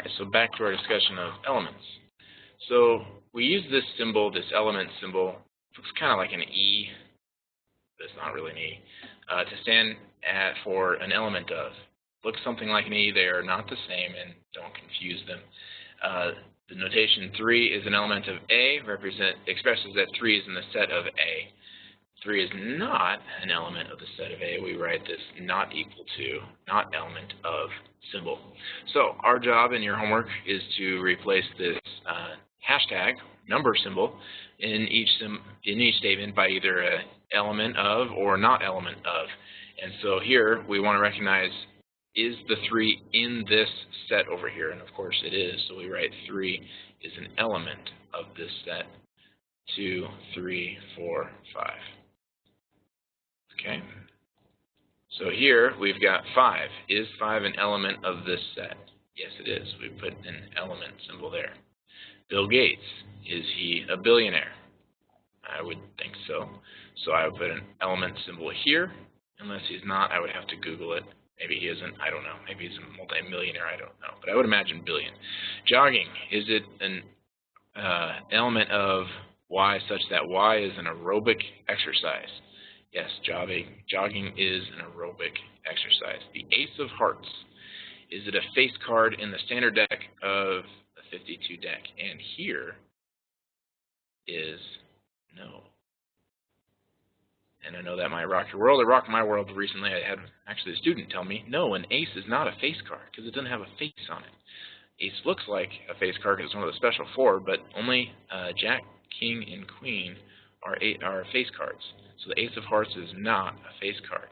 Alright, so back to our discussion of elements. So we use this symbol, this element symbol, looks kind of like an E, but it's not really an E, to stand for an element of. Looks something like an E, they are not the same, and don't confuse them. The notation 3 is an element of A, expresses that 3 is in the set of A. 3 is not an element of the set of A. We write this not equal to, not element of symbol. So our job in your homework is to replace this hashtag number symbol in each statement by either an element of or not element of. And so here we want to recognize, is the 3 in this set over here? And of course it is. So we write 3 is an element of this set. 2, 3, 4, 5. Okay. So here we've got 5. Is 5 an element of this set? Yes, it is. We put an element symbol there. Bill Gates, is he a billionaire? I would think so. So I would put an element symbol here. Unless he's not, I would have to Google it. Maybe he isn't. I don't know. Maybe he's a multi-millionaire. I don't know. But I would imagine billion. Jogging, is it an element of Y such that Y is an aerobic exercise? Yes, jogging is an aerobic exercise. The Ace of Hearts, is it a face card in the standard deck of the 52 deck? And here is no. And I know that might rock your world. It rocked my world recently. I had actually a student tell me, no, an ace is not a face card because it doesn't have a face on it. Ace looks like a face card because it's one of the special 4, but only Jack, King, and Queen are face cards. So the Ace of Hearts is not a face card.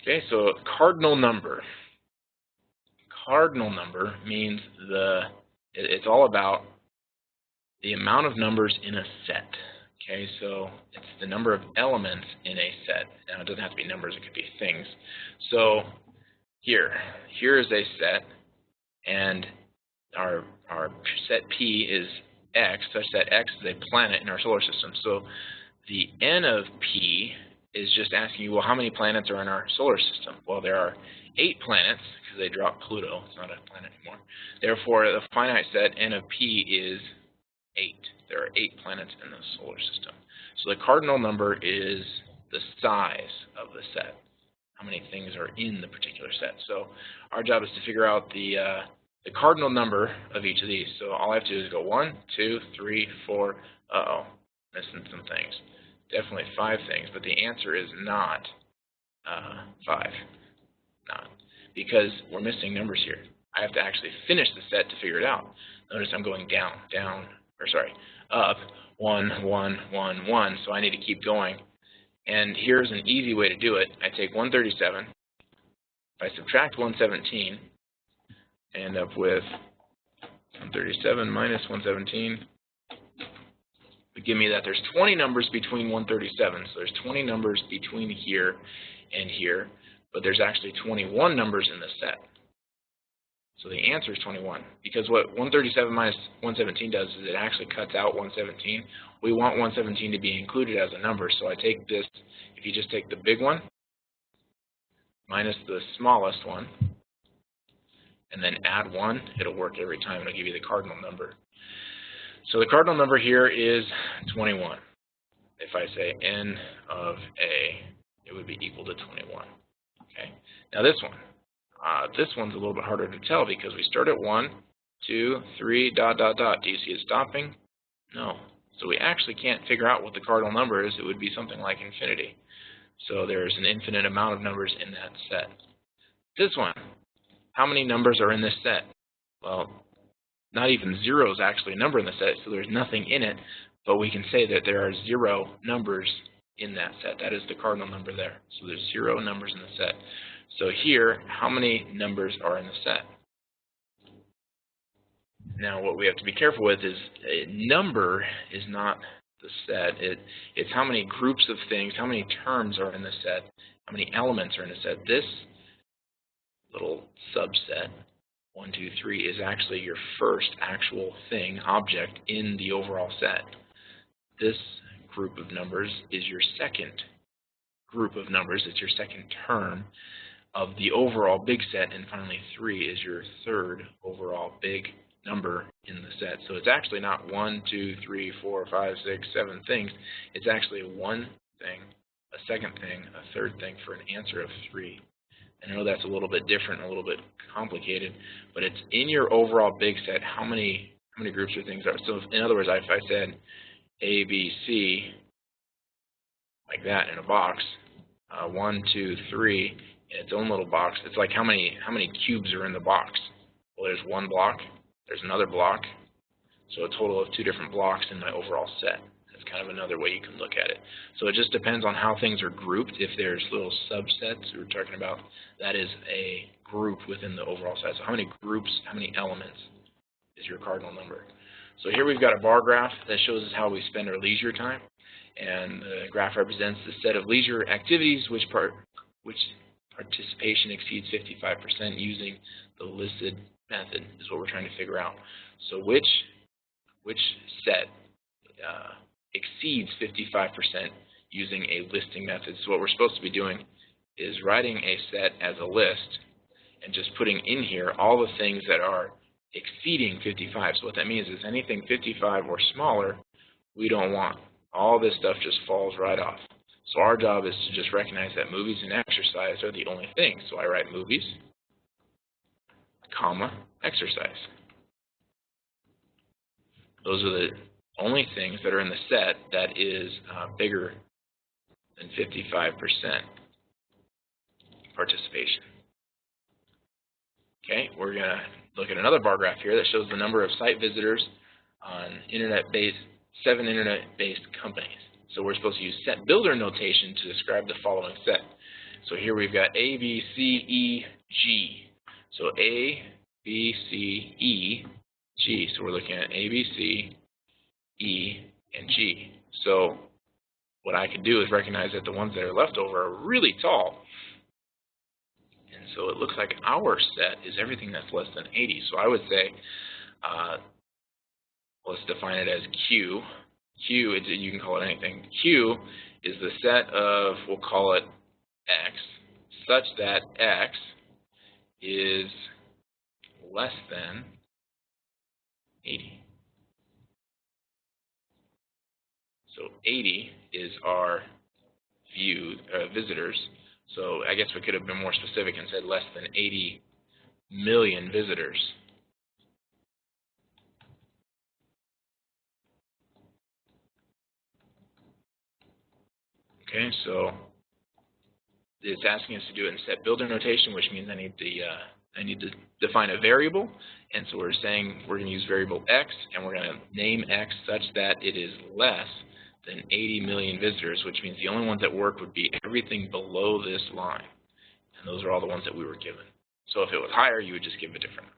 Okay, so cardinal number. Cardinal number means it's all about the amount of numbers in a set. Okay, so it's the number of elements in a set. Now, it doesn't have to be numbers, it could be things. So here is a set, and our set P is X, such that X is a planet in our solar system. So the N of P is just asking you, well, how many planets are in our solar system? Well, there are 8 planets, because they dropped Pluto. It's not a planet anymore. Therefore, the finite set N of P is 8. There are 8 planets in the solar system. So the cardinal number is the size of the set. How many things are in the particular set. So our job is to figure out the cardinal number of each of these. So all I have to do is go 1, 2, 3, 4. Uh-oh, missing some things. Definitely 5 things, but the answer is not 5. Not. Because we're missing numbers here. I have to actually finish the set to figure it out. Notice I'm going up, 1, 1, 1, 1, so I need to keep going. And here's an easy way to do it. I take 137, I subtract 117, I end up with 137 minus 117 would give me that there's 20 numbers between 137, so there's 20 numbers between here and here, but there's actually 21 numbers in the set. So the answer is 21, because what 137 minus 117 does is it actually cuts out 117. We want 117 to be included as a number, so I take this, if you just take the big one minus the smallest one, and then add 1, it'll work every time. It'll give you the cardinal number. So the cardinal number here is 21. If I say N of A, it would be equal to 21. Okay. Now this one. This one's a little bit harder to tell because we start at 1, 2, 3, ... Do you see it stopping? No. So we actually can't figure out what the cardinal number is. It would be something like infinity. So there's an infinite amount of numbers in that set. This one, how many numbers are in this set? Well, not even 0 is actually a number in the set, so there's nothing in it, but we can say that there are 0 numbers in that set. That is the cardinal number there. So there's 0 numbers in the set. So here, how many numbers are in the set? Now, what we have to be careful with is a number is not the set. It's how many groups of things, how many terms are in the set, how many elements are in the set. This little subset, 1, 2, 3, is actually your first actual thing, object, in the overall set. This group of numbers is your second group of numbers. It's your second term of the overall big set, and finally 3 is your third overall big number in the set. So it's actually not 1, 2, 3, 4, 5, 6, 7 things. It's actually one thing, a second thing, a third thing for an answer of 3. And I know that's a little bit different, a little bit complicated, but it's in your overall big set, how many groups or things are. So in other words, if I said A, B, C, like that in a box, 1, 2, 3, in its own little box, it's like how many cubes are in the box? Well, there's one block, there's another block, so a total of 2 different blocks in my overall set. That's kind of another way you can look at it. So it just depends on how things are grouped. If there's little subsets we're talking about, that is a group within the overall set. So how many groups, how many elements is your cardinal number? So here we've got a bar graph that shows us how we spend our leisure time. And the graph represents the set of leisure activities which participation exceeds 55% using the listed method is what we're trying to figure out. So which set exceeds 55% using a listing method? So what we're supposed to be doing is writing a set as a list and just putting in here all the things that are exceeding 55. So what that means is anything 55 or smaller, we don't want. All this stuff just falls right off. So our job is to just recognize that movies and exercise are the only things. So I write movies, comma, exercise. Those are the only things that are in the set that is bigger than 55% participation. Okay, we're going to look at another bar graph here that shows the number of site visitors on 7 internet-based companies. So we're supposed to use set builder notation to describe the following set. So here we've got A, B, C, E, G. So A, B, C, E, G. So we're looking at A, B, C, E, and G. So what I can do is recognize that the ones that are left over are really tall. And so it looks like our set is everything that's less than 80. So I would say, let's define it as Q. Q, you can call it anything. Q is the set of, we'll call it X, such that X is less than 80. So 80 is our visitors. So I guess we could have been more specific and said less than 80 million visitors. Okay, so it's asking us to do it in set builder notation, which means I need to define a variable, and so we're saying we're going to use variable x, and we're going to name x such that it is less than 80 million visitors, which means the only ones that work would be everything below this line, and those are all the ones that we were given. So if it was higher, you would just give a different